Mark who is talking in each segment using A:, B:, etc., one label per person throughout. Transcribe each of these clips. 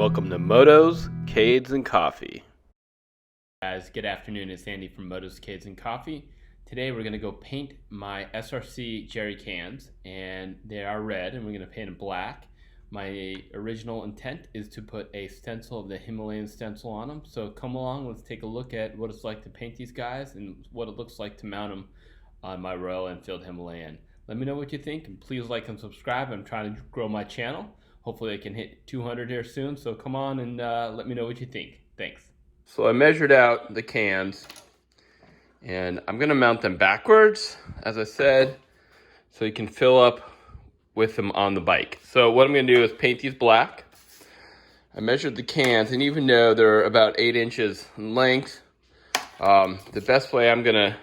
A: Welcome to Motos, Cades, and Coffee.
B: Guys, good afternoon. It's Andy from Motos, Cades, and Coffee. Today we're going to go paint my SRC Jerry Cans, and they are red, and we're going to paint them black. My original intent is to put a stencil of the Himalayan stencil on them. So come along, let's take a look at what it's like to paint these guys and what it looks like to mount them on my Royal Enfield Himalayan. Let me know what you think, and please like and subscribe. I'm trying to grow my channel. Hopefully I can hit 200 here soon, so come on and let me know what you think. Thanks.
A: So I measured out the cans, and I'm going to mount them backwards, as I said, so you can fill up with them on the bike. So what I'm going to do is paint these black. I measured the cans, and even though they're about 8 inches in length, the best way I'm going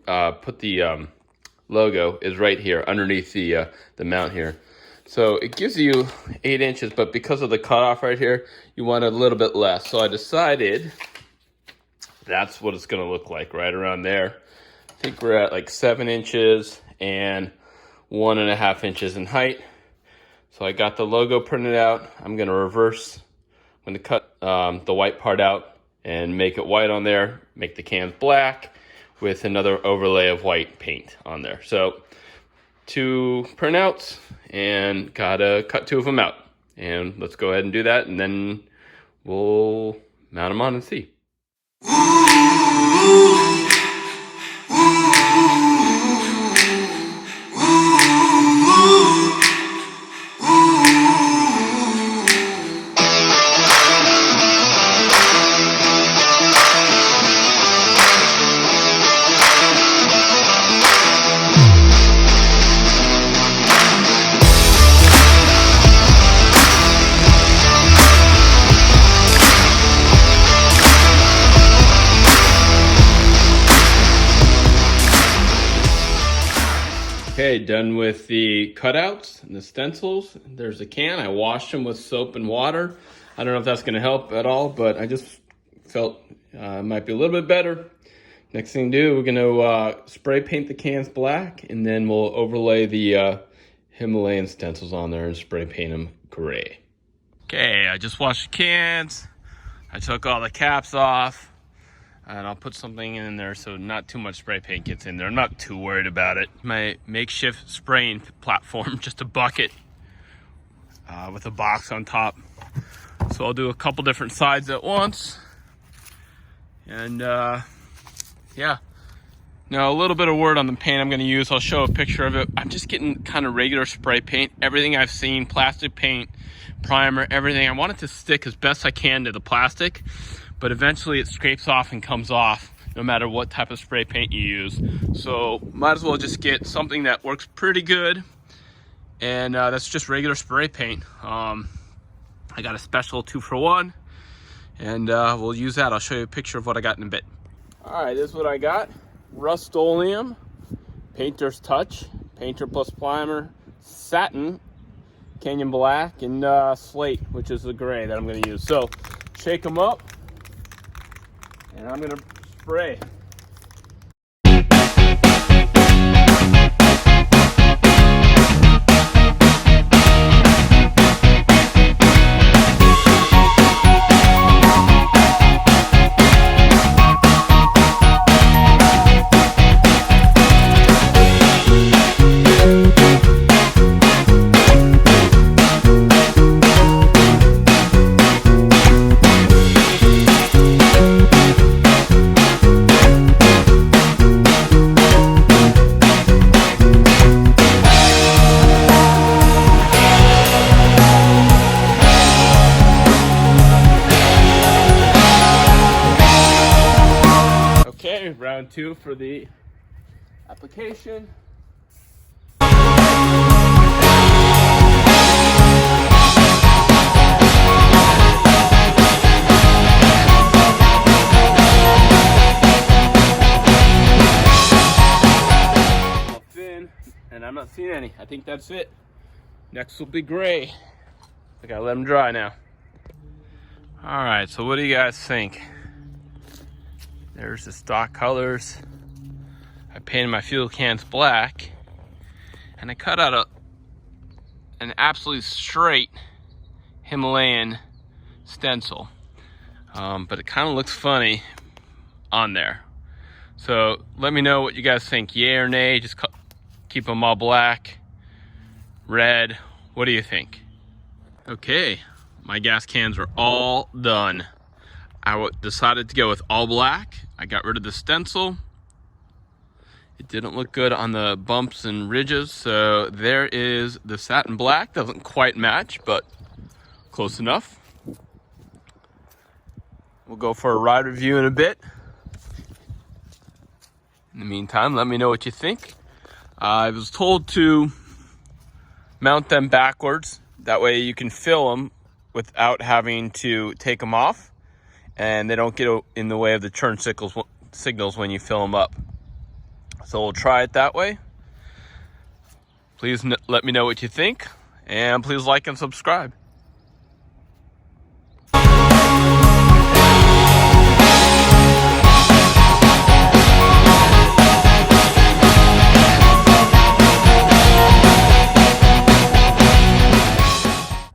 A: to put the logo is right here underneath the mount here. So it gives you 8 inches, but because of the cutoff right here, you want a little bit less. So I decided that's what it's going to look like right around there. I think we're at like 7 inches and 1.5 inches in height. So I got the logo printed out. I'm going to reverse. I'm going to cut the white part out and make it white on there. Make the cans black with another overlay of white paint on there. So 2 printouts, and gotta cut 2 of them out. And let's go ahead and do that, and then we'll mount them on and see. Okay, done with the cutouts and the stencils. There's a can. I washed them with soap and water. I don't know if that's going to help at all, but I just felt it might be a little bit better. Next thing to do, we're going to spray paint the cans black, and then we'll overlay the Himalayan stencils on there and spray paint them gray. Okay, I just washed the cans. I took all the caps off. And I'll put something in there so not too much spray paint gets in there. I'm not too worried about it. My makeshift spraying platform, just a bucket with a box on top. So I'll do a couple different sides at once. And yeah. Now a little bit of word on the paint I'm going to use. I'll show a picture of it. I'm just getting kind of regular spray paint. Everything I've seen, plastic paint, primer, everything. I want it to stick as best I can to the plastic. But eventually it scrapes off and comes off no matter what type of spray paint you use. So might as well just get something that works pretty good. And that's just regular spray paint. I got a special 2-for-1, and we'll use that. I'll show you a picture of what I got in a bit. All right, this is what I got. Rust-Oleum, Painter's Touch, Painter plus Primer, Satin, Canyon Black, and Slate, which is the gray that I'm gonna use. So shake them up. And I'm gonna spray. Round 2 for the application. Thin, and I'm not seeing any. I think that's it. Next will be gray. I gotta let them dry now. All right, so what do you guys think? There's the stock colors. I painted my fuel cans black, and I cut out an absolutely straight Himalayan stencil. But it kind of looks funny on there. So let me know what you guys think, yay or nay. Just keep them all black, red. What do you think? Okay, my gas cans are all done. I decided to go with all black. I got rid of the stencil. It didn't look good on the bumps and ridges, so there is the satin black. Doesn't quite match, but close enough. We'll go for a ride review in a bit. In the meantime, let me know what you think. I was told to mount them backwards. That way you can fill them without having to take them off, and they don't get in the way of the turn signals when you fill them up. So we'll try it that way. Please let me know what you think, and please like and subscribe.